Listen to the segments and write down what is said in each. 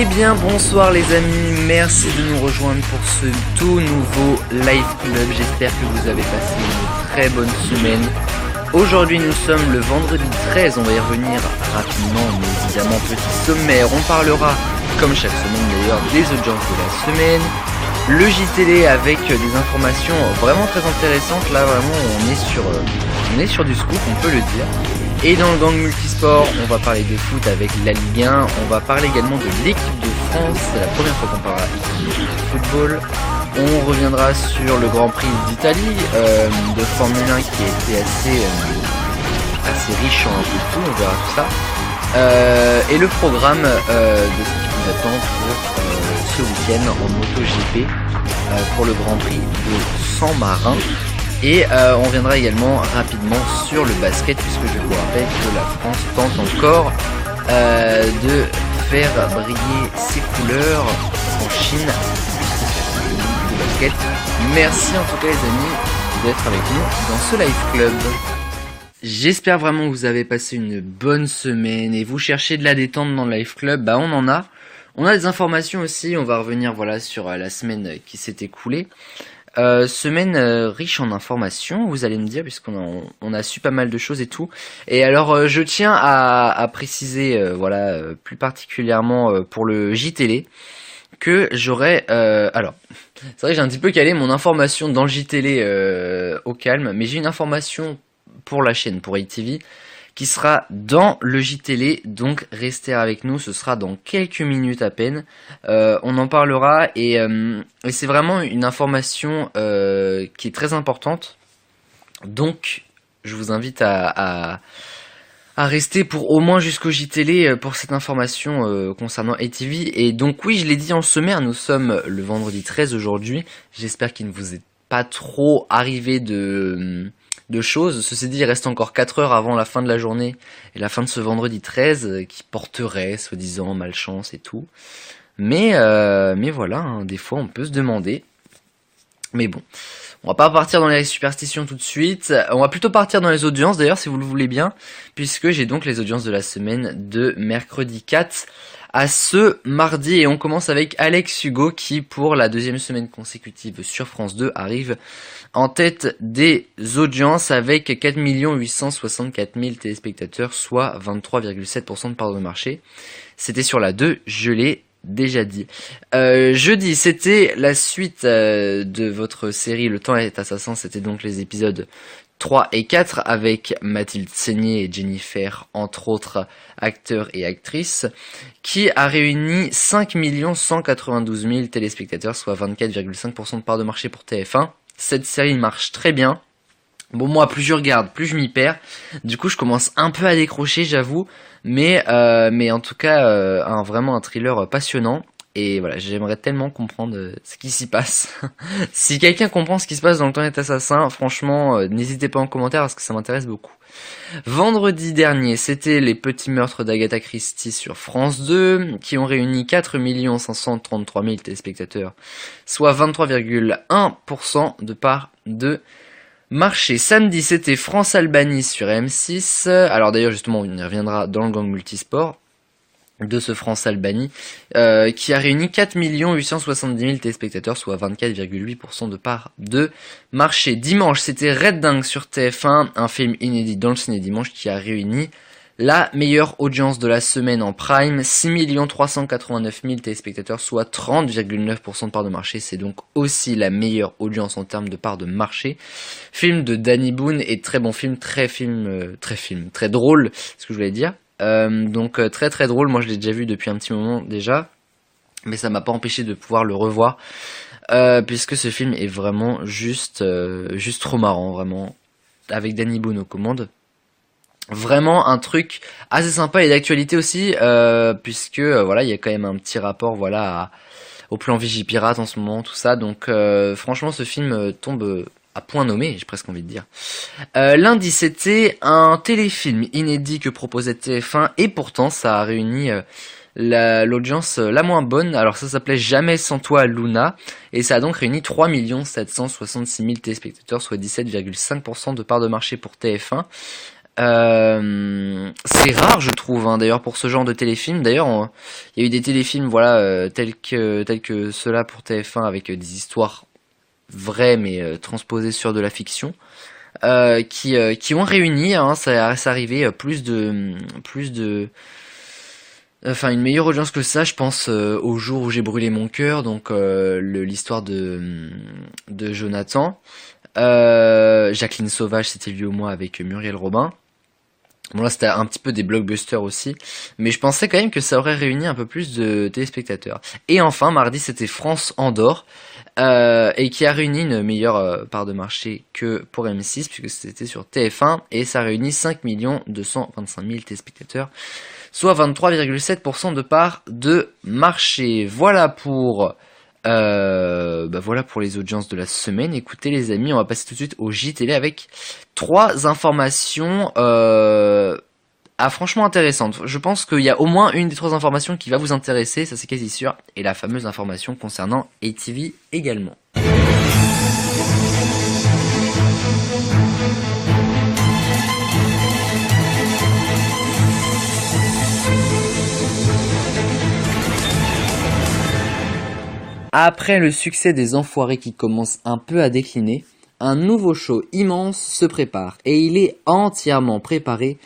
Eh bien bonsoir les amis, merci de nous rejoindre pour ce tout nouveau Live Club. J'espère que vous avez passé une très bonne semaine. Aujourd'hui nous sommes le vendredi 13, on va y revenir rapidement mais évidemment petit sommaire. On parlera comme chaque semaine d'ailleurs des audiences de la semaine. Le JTL avec des informations vraiment très intéressantes. Là vraiment on est sur du scoop, on peut le dire. Et dans le gang multisport, on va parler de foot avec la Ligue 1. On va parler également de l'équipe de France. C'est la première fois qu'on parlera de football. On reviendra sur le Grand Prix d'Italie de Formule 1 qui a été assez riche en un peu de tout. On verra tout ça. Et le programme de ce qui vous attend pour ce week-end en MotoGP pour le Grand Prix de San Martin. Et on viendra également rapidement sur le basket puisque je vous rappelle que la France tente encore de faire briller ses couleurs en Chine de basket. Merci en tout cas les amis d'être avec nous dans ce live club. J'espère vraiment que vous avez passé une bonne semaine et vous cherchez de la détente dans le live club. Bah on en a. On a des informations aussi, on va revenir voilà sur la semaine qui s'est écoulée. Semaine riche en informations, vous allez me dire, puisqu'on a su pas mal de choses et tout. Et alors, je tiens à préciser, plus particulièrement pour le JTL, que j'aurai... alors, c'est vrai que j'ai un petit peu calé mon information dans le JTL au calme, mais j'ai une information pour la chaîne, pour ATV, qui sera dans le JTL, donc restez avec nous, ce sera dans quelques minutes à peine. On en parlera et c'est vraiment une information qui est très importante. Donc je vous invite à rester pour au moins jusqu'au JTL pour cette information concernant ATV. Et donc oui, je l'ai dit en sommaire, nous sommes le vendredi 13 aujourd'hui. J'espère qu'il ne vous est pas trop arrivé de choses. Ceci dit, il reste encore 4 heures avant la fin de la journée et la fin de ce vendredi 13 qui porterait, soi-disant, malchance et tout. Mais voilà, hein, des fois on peut se demander. Mais bon, on va pas partir dans les superstitions tout de suite. On va plutôt partir dans les audiences d'ailleurs, si vous le voulez bien, puisque j'ai donc les audiences de la semaine de mercredi 4 à ce mardi. Et on commence avec Alex Hugo qui, pour la deuxième semaine consécutive sur France 2, arrive en tête des audiences avec 4 864 000 téléspectateurs, soit 23,7% de part de marché. C'était sur la 2, je l'ai déjà dit. Jeudi, c'était la suite de votre série Le Temps est assassin. C'était donc les épisodes 3 et 4 avec Mathilde Seigné et Jennifer, entre autres acteurs et actrices, qui a réuni 5 192 000 téléspectateurs, soit 24,5% de part de marché pour TF1. Cette série marche très bien. Bon, moi, plus je regarde, plus je m'y perds. Du coup, je commence un peu à décrocher, j'avoue. Mais en tout cas, vraiment un thriller passionnant. Et voilà, j'aimerais tellement comprendre ce qui s'y passe. Si quelqu'un comprend ce qui se passe dans Le Temps est assassin, franchement, n'hésitez pas en commentaire parce que ça m'intéresse beaucoup. Vendredi dernier, c'était les petits meurtres d'Agatha Christie sur France 2, qui ont réuni 4 533 000 téléspectateurs, soit 23,1% de part de marché. Samedi, c'était France-Albanie sur M6. Alors d'ailleurs, justement, on y reviendra dans le gang multisport de ce France-Albanie, qui a réuni 4 870 000 téléspectateurs, soit 24,8% de part de marché. Dimanche, c'était Red Dingue sur TF1, un film inédit dans le ciné dimanche qui a réuni la meilleure audience de la semaine en prime, 6 389 000 téléspectateurs, soit 30,9% de part de marché. C'est donc aussi la meilleure audience en termes de part de marché. Film de Danny Boone et très bon film, très drôle, c'est ce que je voulais dire. Donc très très drôle, moi je l'ai déjà vu depuis un petit moment déjà, mais ça m'a pas empêché de pouvoir le revoir, puisque ce film est vraiment juste trop marrant, vraiment, avec Danny Boone aux commandes. Vraiment un truc assez sympa et d'actualité aussi, puisque voilà, il y a quand même un petit rapport voilà au plan Vigipirate en ce moment, tout ça. Donc franchement ce film tombe à point nommé, j'ai presque envie de dire. Lundi, c'était un téléfilm inédit que proposait TF1 et pourtant ça a réuni l'audience la moins bonne. Alors ça s'appelait Jamais sans toi Luna et ça a donc réuni 3 766 000 téléspectateurs, soit 17,5% de part de marché pour TF1. c'est rare, je trouve, hein, d'ailleurs, pour ce genre de téléfilm. D'ailleurs, il y a eu des téléfilms, voilà, tels que ceux-là pour TF1 avec des histoires vraies mais transposées sur de la fiction, qui ont réuni, hein, ça arrivait enfin une meilleure audience que ça, je pense au jour où j'ai brûlé mon cœur, donc l'histoire de Jonathan. Jacqueline Sauvage, c'était lui au moins avec Muriel Robin. Bon là c'était un petit peu des blockbusters aussi, mais je pensais quand même que ça aurait réuni un peu plus de téléspectateurs. Et enfin mardi c'était France-Andorre, et qui a réuni une meilleure part de marché que pour M6 puisque c'était sur TF1 et ça réunit 5 225 000 téléspectateurs, soit 23,7% de part de marché. Voilà pour les audiences de la semaine. Écoutez les amis, on va passer tout de suite au JTL avec 3 informations franchement intéressantes. Je pense qu'il y a au moins une des 3 informations qui va vous intéresser, ça c'est quasi sûr, et la fameuse information concernant ATV également. Après le succès des Enfoirés qui commence un peu à décliner, un nouveau show immense se prépare et il est entièrement préparé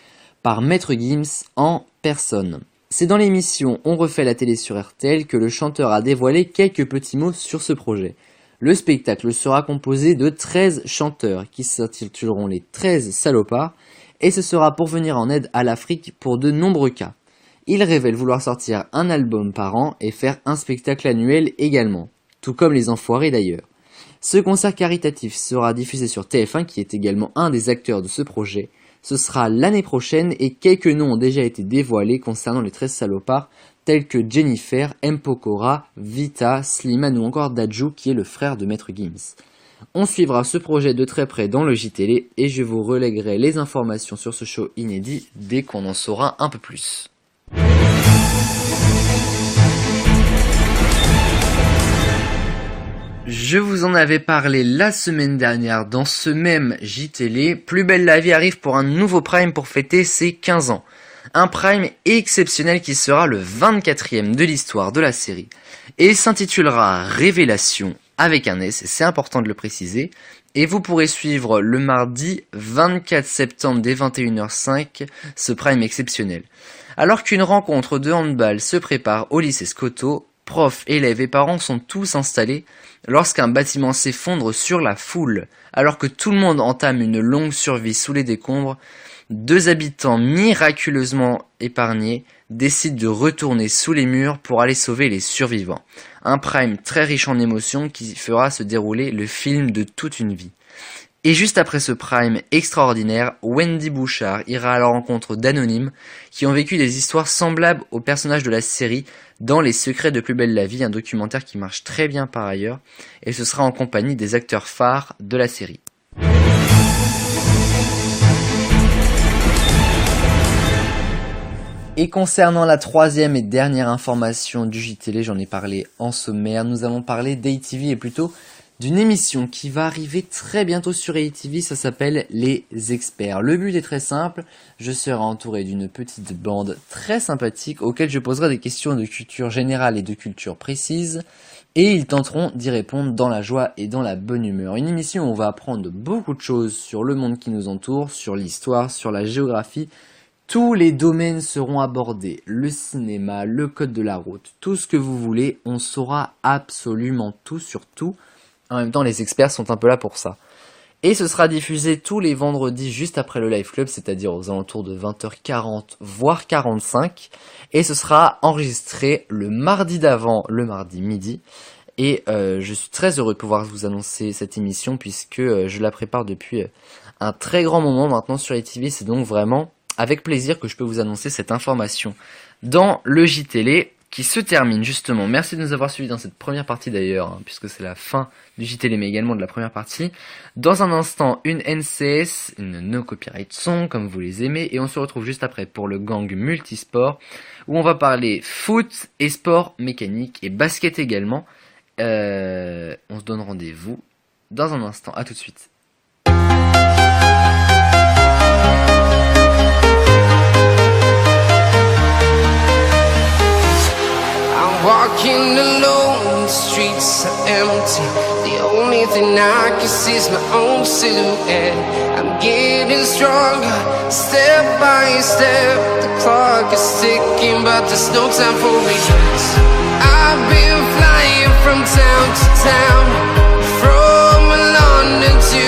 par Maître Gims en personne. C'est dans l'émission On refait la télé sur RTL que le chanteur a dévoilé quelques petits mots sur ce projet. Le spectacle sera composé de 13 chanteurs qui s'intituleront les 13 salopards et ce sera pour venir en aide à l'Afrique pour de nombreux cas. Il révèle vouloir sortir un album par an et faire un spectacle annuel également, tout comme les Enfoirés d'ailleurs. Ce concert caritatif sera diffusé sur TF1 qui est également un des acteurs de ce projet. Ce sera l'année prochaine et quelques noms ont déjà été dévoilés concernant les 13 salopards tels que Jennifer, M. Pokora, Vita, Slimane ou encore Dadju qui est le frère de Maître Gims. On suivra ce projet de très près dans le JTL et je vous relèguerai les informations sur ce show inédit dès qu'on en saura un peu plus. Je vous en avais parlé la semaine dernière dans ce même JTL. Plus belle la vie arrive pour un nouveau Prime pour fêter ses 15 ans. Un Prime exceptionnel qui sera le 24e de l'histoire de la série et s'intitulera Révélation avec un S, c'est important de le préciser. Et vous pourrez suivre le mardi 24 septembre dès 21h05 ce Prime exceptionnel. Alors qu'une rencontre de handball se prépare au lycée Scotto, profs, élèves et parents sont tous installés lorsqu'un bâtiment s'effondre sur la foule. Alors que tout le monde entame une longue survie sous les décombres, 2 habitants miraculeusement épargnés décident de retourner sous les murs pour aller sauver les survivants. Un Prime très riche en émotions qui fera se dérouler le film de toute une vie. Et juste après ce Prime extraordinaire, Wendy Bouchard ira à la rencontre d'anonymes qui ont vécu des histoires semblables aux personnages de la série dans Les Secrets de Plus belle la vie, un documentaire qui marche très bien par ailleurs, et ce sera en compagnie des acteurs phares de la série. Et concernant la 3e et dernière information du JTL, j'en ai parlé en sommaire, nous allons parler d'ATV et plutôt d'une émission qui va arriver très bientôt sur ATV, ça s'appelle Les Experts. Le but est très simple, je serai entouré d'une petite bande très sympathique auquel je poserai des questions de culture générale et de culture précise et ils tenteront d'y répondre dans la joie et dans la bonne humeur. Une émission où on va apprendre beaucoup de choses sur le monde qui nous entoure, sur l'histoire, sur la géographie. Tous les domaines seront abordés, le cinéma, le code de la route, tout ce que vous voulez, on saura absolument tout sur tout. En même temps, les experts sont un peu là pour ça. Et ce sera diffusé tous les vendredis juste après le Live Club, c'est-à-dire aux alentours de 20h40, voire 45. Et ce sera enregistré le mardi d'avant, le mardi midi. Et je suis très heureux de pouvoir vous annoncer cette émission puisque je la prépare depuis un très grand moment maintenant sur ATV. C'est donc vraiment avec plaisir que je peux vous annoncer cette information dans le JTL qui se termine justement. Merci de nous avoir suivis dans cette première partie d'ailleurs, hein, puisque c'est la fin du JTL mais également de la première partie. Dans un instant, une NCS, une No Copyright Song, comme vous les aimez, et on se retrouve juste après pour le gang multisport, où on va parler foot et sport mécanique et basket également. On se donne rendez-vous dans un instant, à tout de suite. and I can see my own silhouette. I'm getting stronger, step by step. The clock is ticking, but there's no time for regrets. I've been flying from town to town, from London to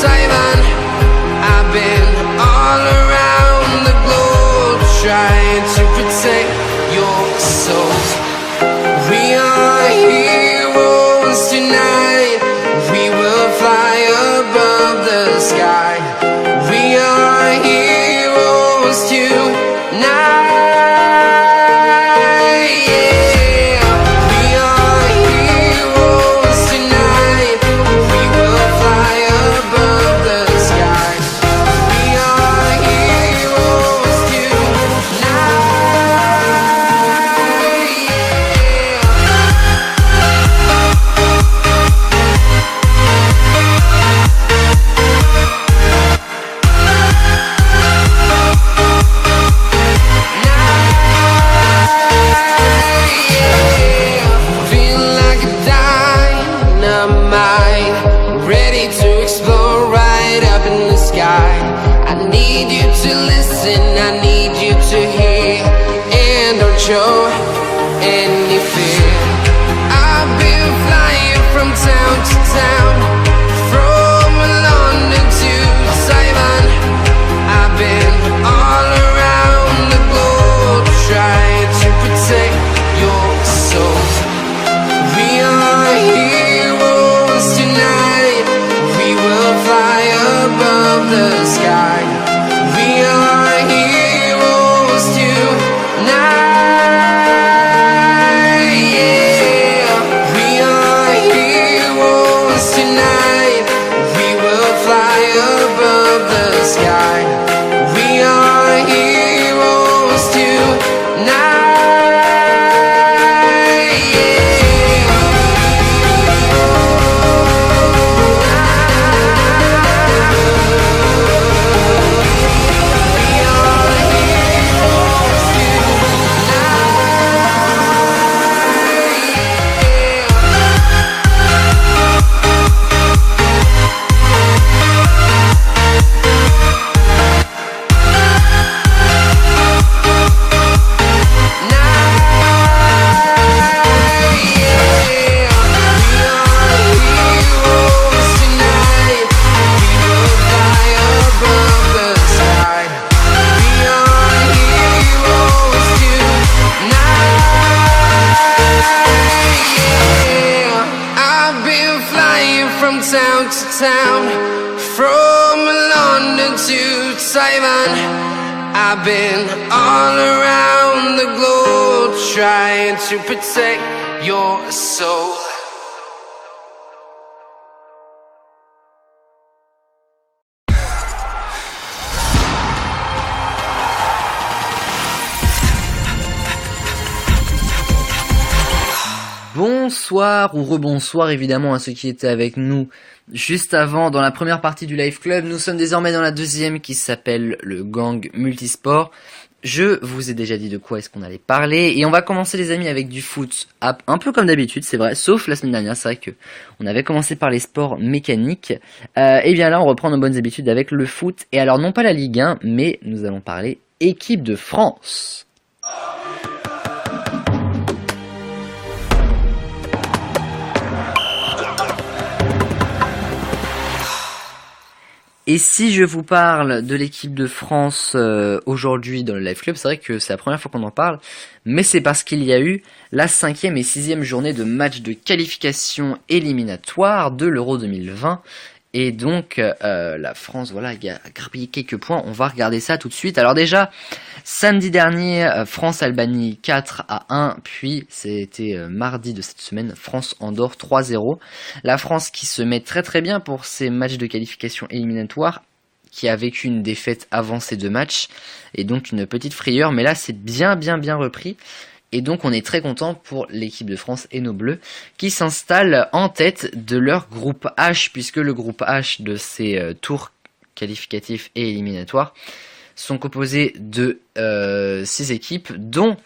Taiwan. I've been all around the globe, trying to protect your soul. We are heroes tonight. We will fly above the sky. We are heroes tonight. Yeah. We are heroes tonight. We will fly above the sky. We are heroes tonight. Feel like a dynamite, ready to explode right up in the sky. I need you to listen, I need you to hear, and don't show any fear. I've been flying from town to town, from London to Taiwan. I've been all around the globe, trying to protect your soul. We are heroes tonight. We will fly above the sky. We are heroes tonight. Yeah. We are heroes tonight. We will fly above the sky. We are heroes tonight. I've been flying from town to town, from London to Taiwan. I've been all around the globe, trying to protect your soul. Bonsoir ou rebonsoir évidemment à ceux qui étaient avec nous juste avant dans la première partie du Live Club. Nous sommes désormais dans la deuxième qui s'appelle le Gang Multisport. Je vous ai déjà dit de quoi est-ce qu'on allait parler et on va commencer les amis avec du foot un peu comme d'habitude, c'est vrai, sauf la semaine dernière, c'est vrai que on avait commencé par les sports mécaniques. Et bien là on reprend nos bonnes habitudes avec le foot et alors non pas la Ligue 1 mais nous allons parler équipe de France. Et si je vous parle de l'équipe de France aujourd'hui dans le Live Club, c'est vrai que c'est la première fois qu'on en parle, mais c'est parce qu'il y a eu la 5e et 6e journée de match de qualification éliminatoire de l'Euro 2020. Et donc la France voilà, a grappillé quelques points, on va regarder ça tout de suite. Alors déjà, samedi dernier, France-Albanie 4-1, puis c'était mardi de cette semaine, France-Andorre 3-0. La France qui se met très très bien pour ses matchs de qualification éliminatoire, qui a vécu une défaite avant ces deux matchs, et donc une petite frayeur, mais là c'est bien repris. Et donc on est très content pour l'équipe de France et nos Bleus qui s'installent en tête de leur groupe H, puisque le groupe H de ces tours qualificatifs et éliminatoires sont composés de 6 équipes, dont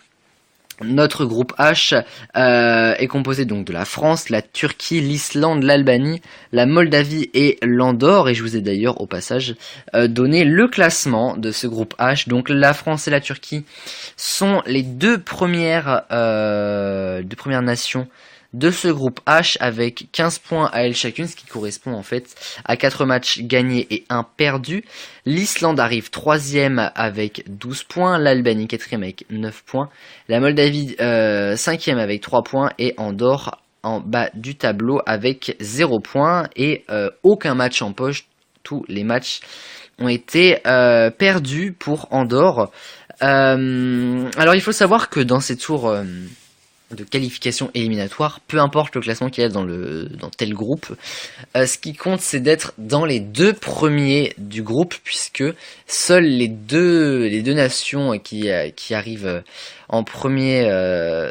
Notre groupe H est composé donc de la France, la Turquie, l'Islande, l'Albanie, la Moldavie et l'Andorre. Et je vous ai d'ailleurs au passage donné le classement de ce groupe H. Donc la France et la Turquie sont les deux premières nations de ce groupe H avec 15 points à elles chacune, ce qui correspond en fait à 4 matchs gagnés et 1 perdu. L'Islande arrive 3ème avec 12 points, l'Albanie 4ème avec 9 points, la Moldavie 5ème avec 3 points et Andorre en bas du tableau avec 0 points et aucun match en poche. Tous les matchs ont été perdus pour Andorre. Alors il faut savoir que dans ces tours de qualification éliminatoire, peu importe le classement qu'il y a dans tel groupe, ce qui compte c'est d'être dans les deux premiers du groupe, puisque seules les deux nations qui arrivent en premier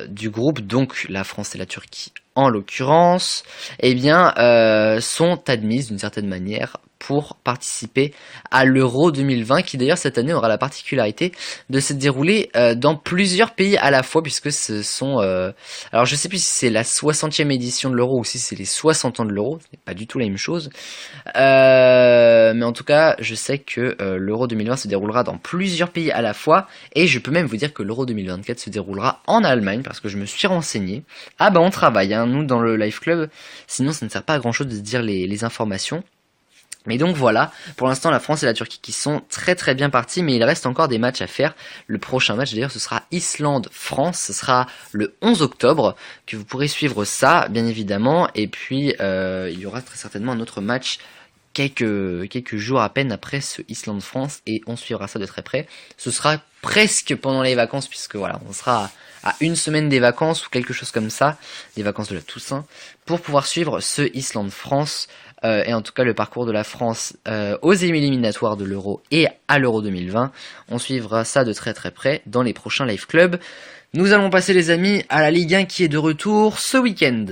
du groupe, donc la France et la Turquie en l'occurrence, eh bien sont admises d'une certaine manière pour participer à l'Euro 2020, qui d'ailleurs cette année aura la particularité de se dérouler dans plusieurs pays à la fois, puisque ce sont... alors je sais plus si c'est la 60e édition de l'Euro ou si c'est les 60 ans de l'Euro, ce n'est pas du tout la même chose. Mais en tout cas, je sais que l'Euro 2020 se déroulera dans plusieurs pays à la fois, et je peux même vous dire que l'Euro 2024 se déroulera en Allemagne, parce que je me suis renseigné. Ah bah on travaille, hein, nous dans le Live Club, sinon ça ne sert pas à grand chose de dire les informations. Mais donc voilà, pour l'instant la France et la Turquie qui sont très très bien partis, mais il reste encore des matchs à faire. Le prochain match d'ailleurs ce sera Islande-France, ce sera le 11 octobre, que vous pourrez suivre ça bien évidemment, et puis il y aura très certainement un autre match quelques jours à peine après ce Islande-France, et on suivra ça de très près. Ce sera presque pendant les vacances, puisque voilà, on sera à une semaine des vacances ou quelque chose comme ça, des vacances de la Toussaint, pour pouvoir suivre ce Islande-France. Et en tout cas le parcours de la France aux éliminatoires de l'Euro et à l'Euro 2020. On suivra ça de très très près dans les prochains Live Club. Nous allons passer les amis à la Ligue 1 qui est de retour ce week-end.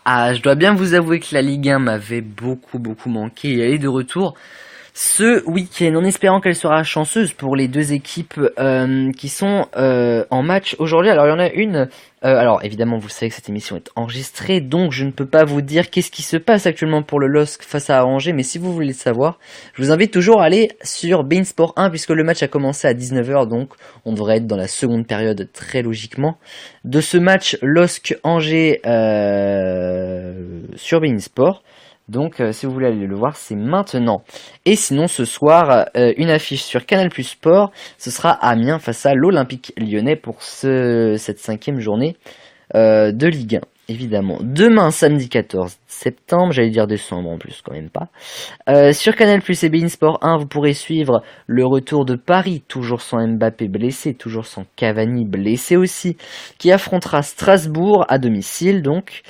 Ah, je dois bien vous avouer que la Ligue 1 m'avait beaucoup manqué et elle est de retour ce week-end, en espérant qu'elle sera chanceuse pour les deux équipes qui sont en match aujourd'hui. Alors il y en a une, alors évidemment vous savez que cette émission est enregistrée, donc je ne peux pas vous dire qu'est-ce qui se passe actuellement pour le LOSC face à Angers, mais si vous voulez le savoir, je vous invite toujours à aller sur beIN Sport 1, puisque le match a commencé à 19h, donc on devrait être dans la seconde période très logiquement de ce match LOSC-Angers sur beIN Sport. Donc si vous voulez aller le voir, c'est maintenant. Et sinon ce soir, une affiche sur Canal Plus Sport, ce sera Amiens face à l'Olympique Lyonnais pour cette 5e journée de Ligue 1, évidemment. Demain, samedi 14 septembre, j'allais dire décembre en plus, quand même pas. Sur Canal Plus et beIN Sport 1, vous pourrez suivre le retour de Paris, toujours sans Mbappé blessé, toujours sans Cavani blessé aussi, qui affrontera Strasbourg à domicile donc.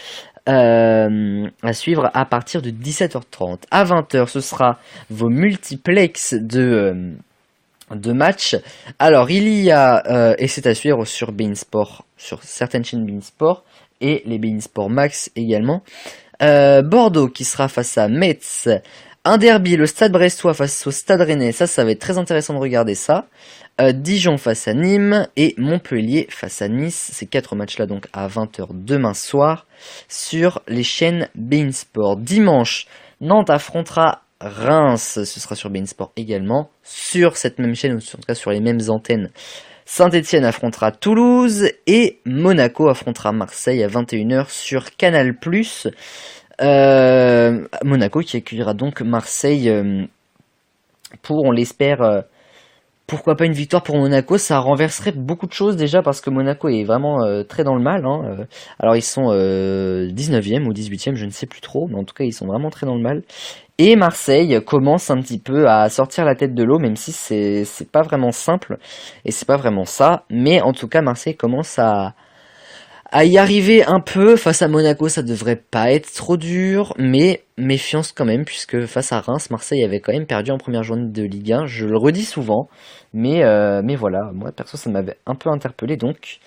À suivre à partir de 17h30. À 20h, ce sera vos multiplex de matchs. Alors, il y a, et c'est à suivre sur beIN Sport, sur certaines chaînes beIN Sport, et les beIN Sport Max également. Bordeaux qui sera face à Metz. Un derby, le Stade Brestois face au Stade Rennais. Ça va être très intéressant de regarder ça. Dijon face à Nîmes et Montpellier face à Nice. Ces 4 matchs-là donc à 20h demain soir sur les chaînes beIN Sport. Dimanche, Nantes affrontera Reims. Ce sera sur beIN Sport également. Sur cette même chaîne, ou en tout cas sur les mêmes antennes, Saint-Etienne affrontera Toulouse et Monaco affrontera Marseille à 21h sur Canal+. Monaco qui accueillera donc Marseille pour, on l'espère, pourquoi pas une victoire pour Monaco. Ça renverserait beaucoup de choses déjà, parce que Monaco est vraiment très dans le mal, hein. Alors ils sont 19e ou 18e, je ne sais plus trop, mais en tout cas ils sont vraiment très dans le mal. Et Marseille commence un petit peu à sortir la tête de l'eau, même si c'est pas vraiment simple, et c'est pas vraiment ça, mais en tout cas Marseille commence à y arriver un peu. Face à Monaco, ça devrait pas être trop dur, mais méfiance quand même, puisque face à Reims, Marseille avait quand même perdu en première journée de Ligue 1, je le redis souvent, mais voilà, moi perso ça m'avait un peu interpellé, donc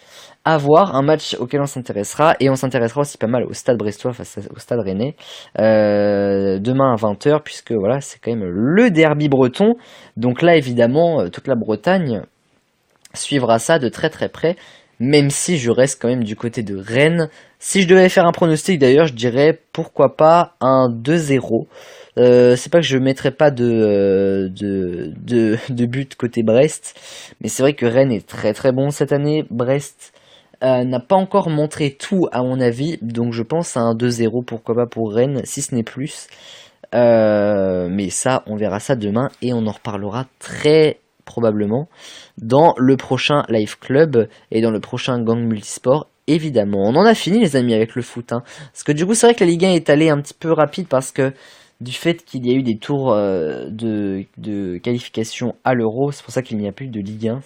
À voir, un match auquel on s'intéressera, et on s'intéressera aussi pas mal au Stade Brestois face au Stade Rennais, demain à 20 h, puisque voilà, c'est quand même le derby breton. Donc là, évidemment, toute la Bretagne suivra ça de très très près, même si je reste quand même du côté de Rennes. Si je devais faire un pronostic d'ailleurs, je dirais pourquoi pas un 2-0. C'est pas que je mettrais pas de but côté Brest, mais c'est vrai que Rennes est très très bon cette année. Brest n'a pas encore montré tout à mon avis, donc je pense à un 2-0, pourquoi pas pour Rennes, si ce n'est plus. Mais ça, on verra ça demain et on en reparlera très probablement dans le prochain Live Club et dans le prochain Gang Multisport. Évidemment, on en a fini les amis avec le foot, hein. Parce que du coup c'est vrai que la Ligue 1 est allée un petit peu rapide parce que du fait qu'il y a eu des tours de qualification à l'Euro, c'est pour ça qu'il n'y a plus de Ligue 1.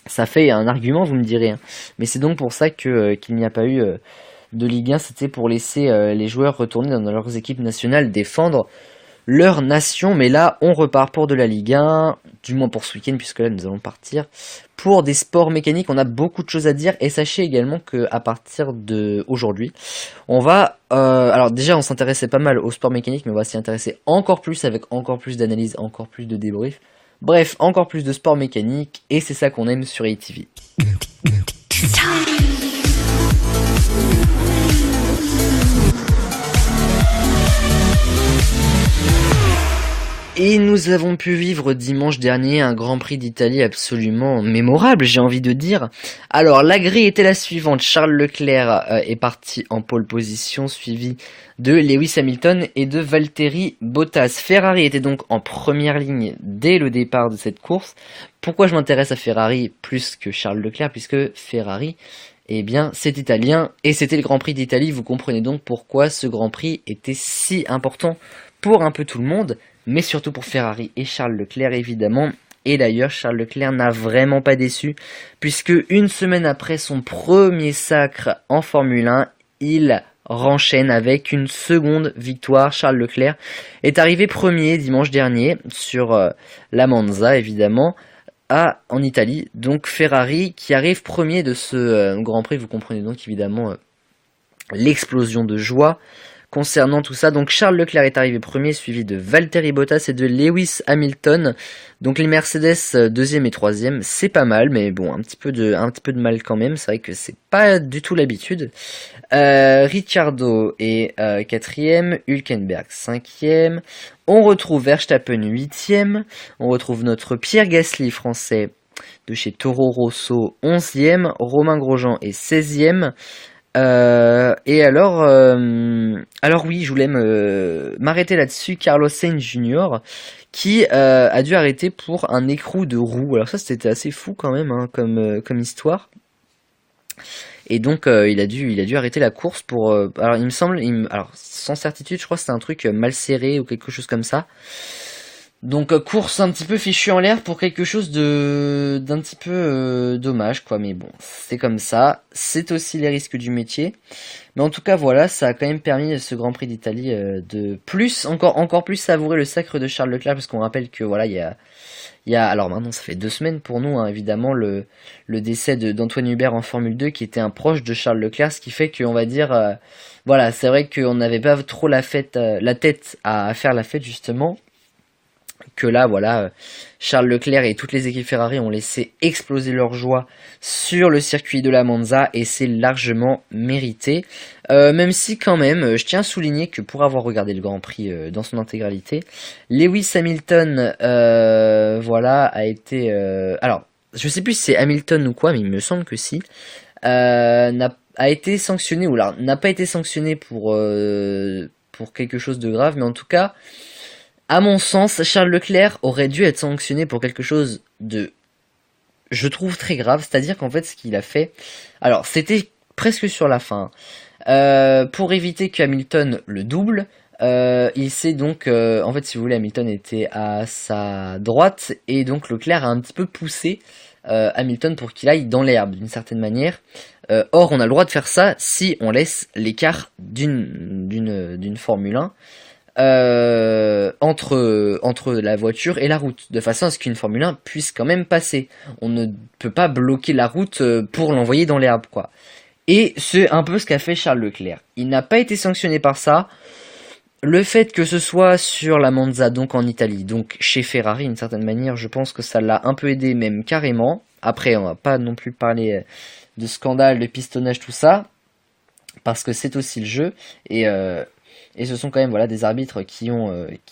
Ça fait un argument, vous me direz, hein. Mais c'est donc pour ça que qu'il n'y a pas eu de Ligue 1. C'était pour laisser les joueurs retourner dans leurs équipes nationales défendre leur nation. Mais là, on repart pour de la Ligue 1, du moins pour ce week-end, puisque là, nous allons partir pour des sports mécaniques. On a beaucoup de choses à dire, et sachez également qu'à partir d'aujourd'hui, on va... alors déjà, on s'intéressait pas mal aux sports mécaniques, mais on va s'y intéresser encore plus, avec encore plus d'analyse, encore plus de débriefs. Bref, encore plus de sports mécaniques, et c'est ça qu'on aime sur ATV. Et nous avons pu vivre dimanche dernier un Grand Prix d'Italie absolument mémorable, j'ai envie de dire. Alors, la grille était la suivante. Charles Leclerc est parti en pole position, suivi de Lewis Hamilton et de Valtteri Bottas. Ferrari était donc en première ligne dès le départ de cette course. Pourquoi je m'intéresse à Ferrari plus que Charles Leclerc? Puisque Ferrari, eh bien, c'est italien et c'était le Grand Prix d'Italie. Vous comprenez donc pourquoi ce Grand Prix était si important pour un peu tout le monde, mais surtout pour Ferrari et Charles Leclerc évidemment. Et d'ailleurs, Charles Leclerc n'a vraiment pas déçu, puisque une semaine après son premier sacre en Formule 1, il renchaîne avec une seconde victoire. Charles Leclerc est arrivé premier dimanche dernier sur la Monza évidemment, en Italie. Donc Ferrari qui arrive premier de ce Grand Prix. Vous comprenez donc évidemment l'explosion de joie concernant tout ça. Donc Charles Leclerc est arrivé premier, suivi de Valtteri Bottas et de Lewis Hamilton. Donc les Mercedes deuxième et troisième, c'est pas mal, mais bon, un petit peu de mal quand même. C'est vrai que c'est pas du tout l'habitude. Ricciardo est quatrième, Hülkenberg cinquième. On retrouve Verstappen huitième. On retrouve notre Pierre Gasly français de chez Toro Rosso 11e. Romain Grosjean est 16e. Et alors oui, je voulais m'arrêter là-dessus. Carlos Sainz Jr. qui a dû arrêter pour un écrou de roue. Alors ça, c'était assez fou quand même, hein, comme histoire. Et donc il a dû arrêter la course pour. Alors il me semble, alors sans certitude, je crois que c'était un truc mal serré ou quelque chose comme ça. Donc course un petit peu fichue en l'air pour quelque chose d'un petit peu dommage quoi, mais bon, c'est comme ça, c'est aussi les risques du métier. Mais en tout cas voilà, ça a quand même permis à ce Grand Prix d'Italie de encore plus savourer le sacre de Charles Leclerc, parce qu'on rappelle que voilà, il y a alors maintenant ça fait 2 semaines pour nous, hein, évidemment le décès d'Antoine Hubert en Formule 2 qui était un proche de Charles Leclerc, ce qui fait qu'on va dire voilà, c'est vrai qu'on n'avait pas trop la tête à faire la fête justement. Que là, voilà, Charles Leclerc et toutes les équipes Ferrari ont laissé exploser leur joie sur le circuit de la Monza, et c'est largement mérité. Même si quand même, je tiens à souligner que pour avoir regardé le Grand Prix dans son intégralité, Lewis Hamilton, voilà, a été... alors, je sais plus si c'est Hamilton ou quoi, mais il me semble que si, a été sanctionné, ou alors n'a pas été sanctionné pour quelque chose de grave, mais en tout cas... À mon sens, Charles Leclerc aurait dû être sanctionné pour quelque chose de, je trouve, très grave. C'est-à-dire qu'en fait, ce qu'il a fait... Alors, c'était presque sur la fin. Pour éviter que Hamilton le double, il s'est donc... en fait, si vous voulez, Hamilton était à sa droite, et donc Leclerc a un petit peu poussé Hamilton pour qu'il aille dans l'herbe, d'une certaine manière. Or, on a le droit de faire ça si on laisse l'écart d'une Formule 1. entre la voiture et la route, de façon à ce qu'une Formule 1 puisse quand même passer. On ne peut pas bloquer la route pour l'envoyer dans les arbres, quoi. Et c'est un peu ce qu'a fait Charles Leclerc. Il n'a pas été sanctionné par ça. Le fait que ce soit sur la Monza, donc en Italie, donc chez Ferrari, d'une certaine manière, je pense que ça l'a un peu aidé, même carrément. Après, on va pas non plus parler de scandale, de pistonnage, tout ça, parce que c'est aussi le jeu. Et ce sont quand même voilà des arbitres qui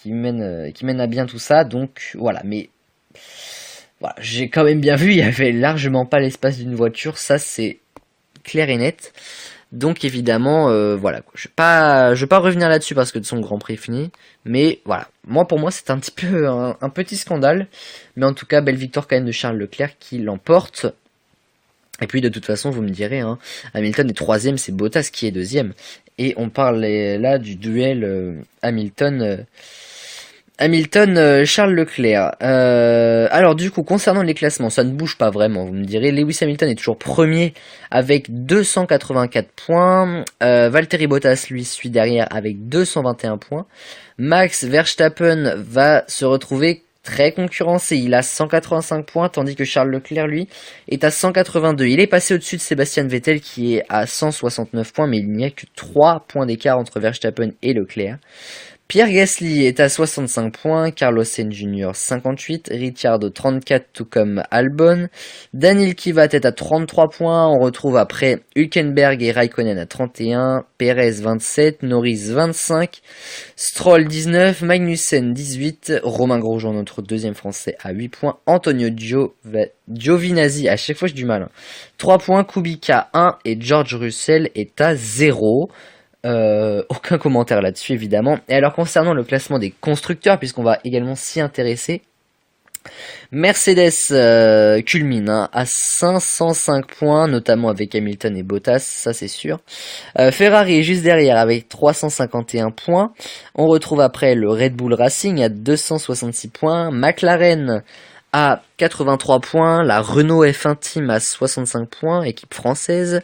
mènent à bien tout ça. Donc voilà, mais voilà, j'ai quand même bien vu, il y avait largement pas l'espace d'une voiture, ça c'est clair et net. Donc évidemment, voilà, je vais pas revenir là-dessus parce que son Grand Prix est fini, mais voilà, pour moi c'est un petit peu un petit scandale, mais en tout cas belle victoire quand même de Charles Leclerc qui l'emporte. Et puis de toute façon, vous me direz, hein, Hamilton est troisième, c'est Bottas qui est deuxième, et on parle là du duel Charles Leclerc. Alors du coup, concernant les classements, ça ne bouge pas vraiment, vous me direz. Lewis Hamilton est toujours premier avec 284 points. Valtteri Bottas, lui, suit derrière avec 221 points. Max Verstappen va se retrouver très concurrencé. Il a 185 points, tandis que Charles Leclerc, lui, est à 182. Il est passé au-dessus de Sébastien Vettel, qui est à 169 points, mais il n'y a que 3 points d'écart entre Verstappen et Leclerc. Pierre Gasly est à 65 points, Carlos Sainz Jr. 58, Ricciardo 34 tout comme Albon, Daniil Kvyat est à 33 points, on retrouve après Hülkenberg et Raikkonen à 31, Perez 27, Norris 25, Stroll 19, Magnussen 18, Romain Grosjean notre deuxième français à 8 points, Antonio Giovinazzi, à chaque fois j'ai du mal, 3 points, Kubica 1 et George Russell est à 0. Aucun commentaire là-dessus évidemment. Et alors concernant le classement des constructeurs, puisqu'on va également s'y intéresser, Mercedes culmine à 505 points, notamment avec Hamilton et Bottas, ça c'est sûr. Ferrari est juste derrière avec 351 points. On retrouve après le Red Bull Racing à 266 points, McLaren à 83 points, la Renault F1 Team à 65 points, équipe française,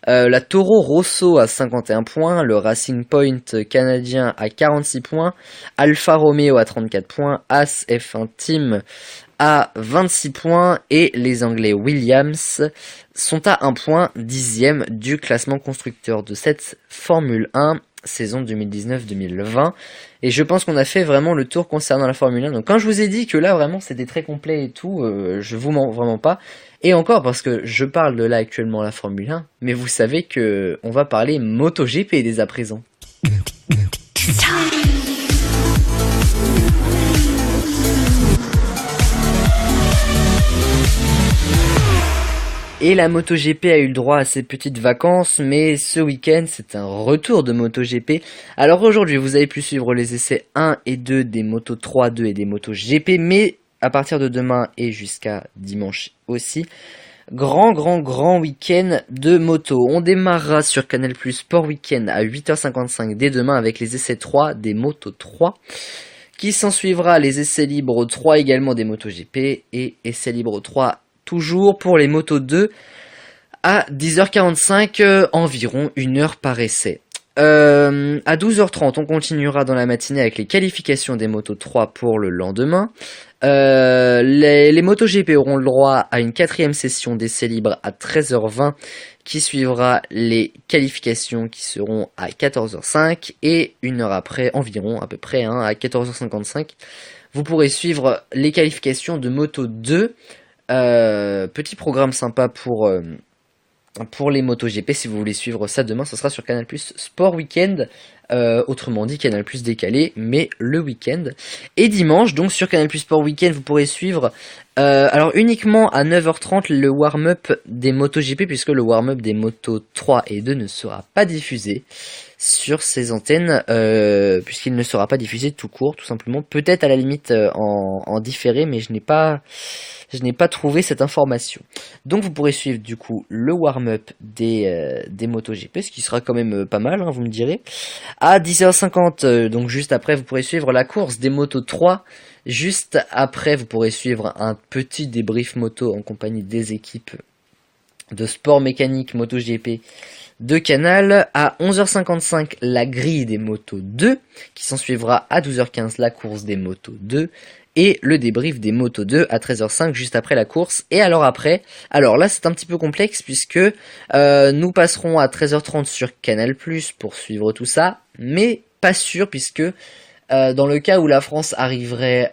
la Toro Rosso à 51 points, le Racing Point canadien à 46 points, Alfa Romeo à 34 points, As F1 Team à 26 points et les Anglais Williams sont à 1 point, 10e du classement constructeur de cette Formule 1 saison 2019-2020. Et je pense qu'on a fait vraiment le tour concernant la Formule 1. Donc quand je vous ai dit que là vraiment c'était très complet et tout, je vous mens vraiment pas. Et encore parce que je parle de là actuellement la Formule 1, mais vous savez que on va parler MotoGP dès à présent. Et la MotoGP a eu le droit à ses petites vacances, mais ce week-end, c'est un retour de MotoGP. Alors aujourd'hui, vous avez pu suivre les essais 1 et 2 des Moto 3, 2 et des MotoGP, mais à partir de demain et jusqu'à dimanche aussi, grand week-end de moto. On démarrera sur Canal+ Sport Week-end à 8h55 dès demain avec les essais 3 des Moto 3. Qui s'en suivra les essais libres 3 également des MotoGP et essais libres 3 toujours pour les Moto 2 à 10h45, environ 1 heure par essai. À 12h30, on continuera dans la matinée avec les qualifications des Moto 3 pour le lendemain. Les MotoGP auront le droit à une 4e session d'essai libre à 13h20 qui suivra les qualifications qui seront à 14h05 et 1 heure après, environ à peu près, à 14h55, vous pourrez suivre les qualifications de Moto 2. Petit programme sympa pour les MotoGP. Si vous voulez suivre ça demain, ce sera sur Canal+ Sport Weekend, autrement dit Canal+ décalé, mais le week-end. Et dimanche, donc sur Canal+ Sport Weekend, vous pourrez suivre alors uniquement à 9h30 le warm-up des MotoGP, puisque le warm-up des Moto 3 et 2 ne sera pas diffusé sur ces antennes, puisqu'il ne sera pas diffusé tout court, tout simplement. Peut-être à la limite en différé, mais je n'ai pas trouvé cette information. Donc vous pourrez suivre du coup le warm-up des MotoGP, ce qui sera quand même pas mal, vous me direz. À 10h50, donc juste après, vous pourrez suivre la course des Moto 3. Juste après, vous pourrez suivre un petit débrief moto en compagnie des équipes de sport mécanique MotoGP de Canal. À 11h55, la grille des Moto 2, qui s'en suivra à 12h15 la course des Moto 2, et le débrief des Moto 2 à 13h05 juste après la course. Et alors après, alors là c'est un petit peu complexe puisque nous passerons à 13h30 sur Canal+, pour suivre tout ça, mais pas sûr puisque dans le cas où la France arriverait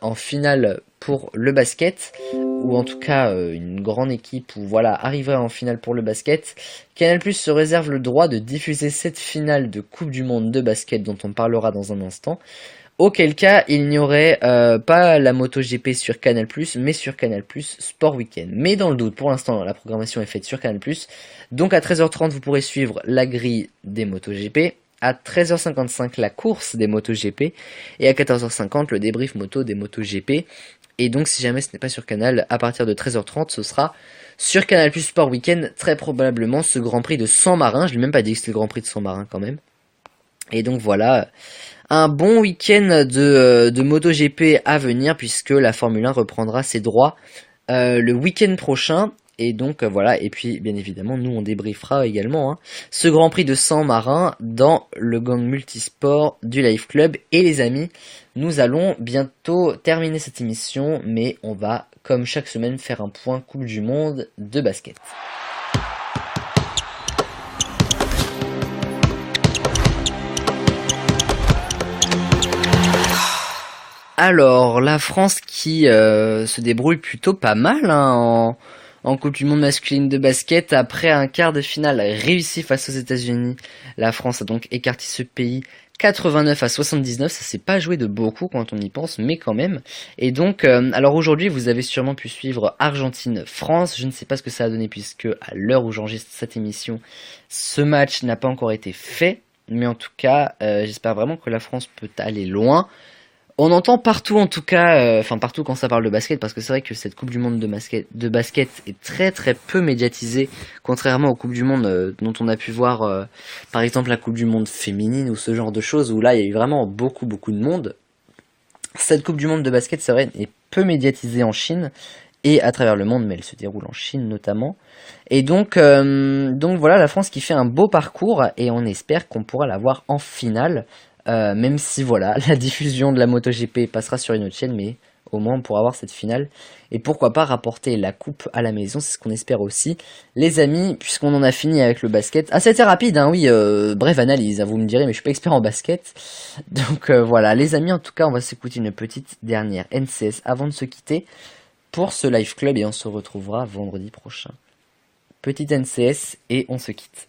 en finale pour le basket, ou en tout cas une grande équipe où voilà arriverait en finale pour le basket, Canal+ se réserve le droit de diffuser cette finale de Coupe du Monde de basket dont on parlera dans un instant. Auquel cas, il n'y aurait pas la MotoGP sur Canal+, mais sur Canal+, Sport Weekend. Mais dans le doute, pour l'instant, la programmation est faite sur Canal+. Donc à 13h30, vous pourrez suivre la grille des MotoGP. À 13h55, la course des MotoGP. Et à 14h50, le débrief moto des MotoGP. Et donc, si jamais ce n'est pas sur Canal, à partir de 13h30, ce sera sur Canal+ Sport Weekend, très probablement ce Grand Prix de San Marin. Je ne l'ai même pas dit que c'était le Grand Prix de San Marin quand même. Et donc voilà, un bon week-end de MotoGP à venir puisque la Formule 1 reprendra ses droits le week-end prochain. Et donc voilà, et puis bien évidemment nous on débriefera également ce Grand Prix de San Marin dans le gang multisport du Live Club. Et les amis, nous allons bientôt terminer cette émission, mais on va comme chaque semaine faire un point Coupe du Monde de basket. Alors, la France qui se débrouille plutôt pas mal en Coupe du Monde masculine de basket. Après un quart de finale réussi face aux États-Unis, la France a donc écarté ce pays 89-79. Ça s'est pas joué de beaucoup quand on y pense, mais quand même. Et donc, alors aujourd'hui, vous avez sûrement pu suivre Argentine-France. Je ne sais pas ce que ça a donné puisque à l'heure où j'enregistre cette émission, ce match n'a pas encore été fait. Mais en tout cas, j'espère vraiment que la France peut aller loin. On entend partout en tout cas, partout quand ça parle de basket, parce que c'est vrai que cette Coupe du Monde de basket est très très peu médiatisée, contrairement aux Coupes du Monde dont on a pu voir par exemple la Coupe du Monde féminine ou ce genre de choses, où là il y a eu vraiment beaucoup de monde. Cette Coupe du Monde de basket, c'est vrai, est peu médiatisée en Chine et à travers le monde, mais elle se déroule en Chine notamment. Et donc voilà, la France qui fait un beau parcours, et on espère qu'on pourra la voir en finale. Même si voilà, la diffusion de la MotoGP passera sur une autre chaîne, mais au moins on pourra avoir cette finale. Et pourquoi pas rapporter la coupe à la maison, c'est ce qu'on espère aussi. Les amis, puisqu'on en a fini avec le basket. Ah, c'était rapide, hein, oui, brève analyse, hein, vous me direz, mais je suis pas expert en basket. Donc voilà, les amis, en tout cas, on va s'écouter une petite dernière NCS avant de se quitter pour ce live club, et on se retrouvera vendredi prochain. Petite NCS et on se quitte.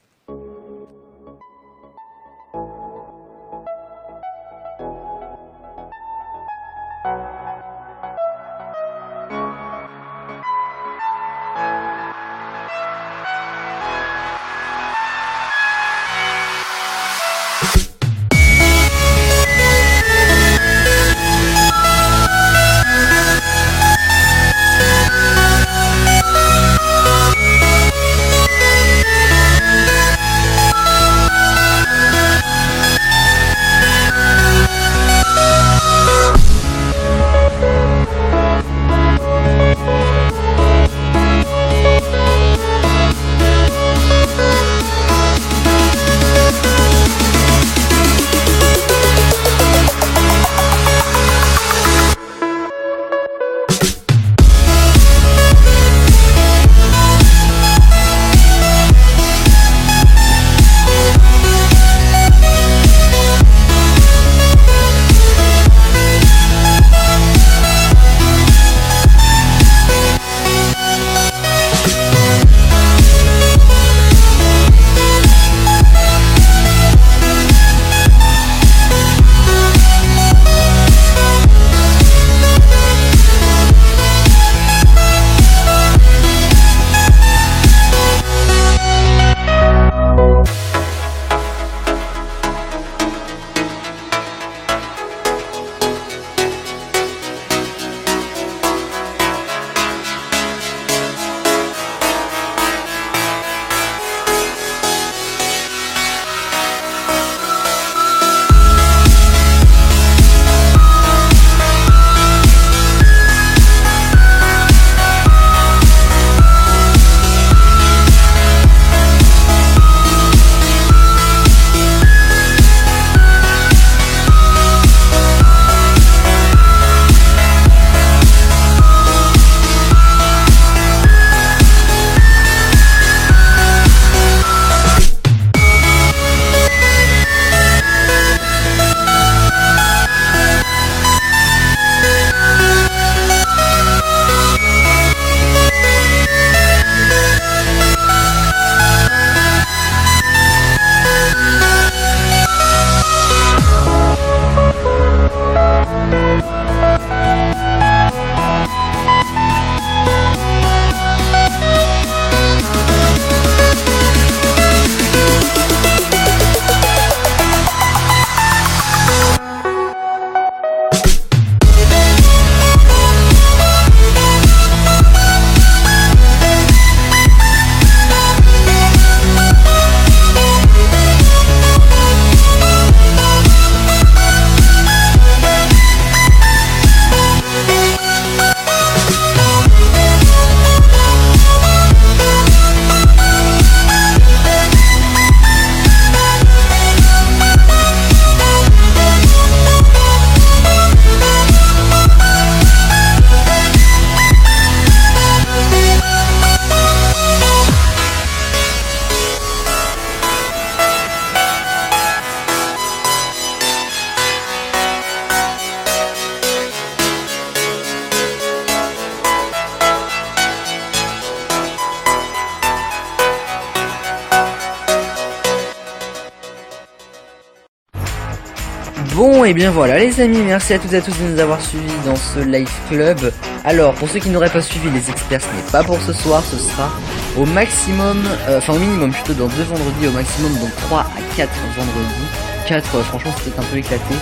Bon et bien voilà les amis, merci à toutes et à tous de nous avoir suivis dans ce live club. Alors pour ceux qui n'auraient pas suivi les experts, ce n'est pas pour ce soir, ce sera au maximum, enfin au minimum plutôt dans 2 vendredis au maximum, donc 3 à 4 vendredis. 4 franchement c'était un peu éclaté,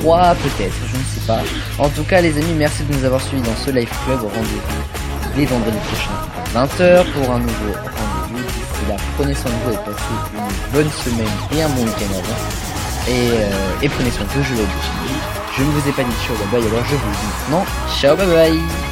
3 peut-être, je ne sais pas. En tout cas les amis, merci de nous avoir suivis dans ce live club. Rendez-vous dès vendredi prochain à 20h pour un nouveau rendez-vous. D'ici là, prenez soin de vous et passez une bonne semaine et un bon week-end avant. Et prenez soin de vous, je l'ai dit. Je ne vous ai pas dit ciao bye bye, alors je vous dis maintenant ciao bye bye.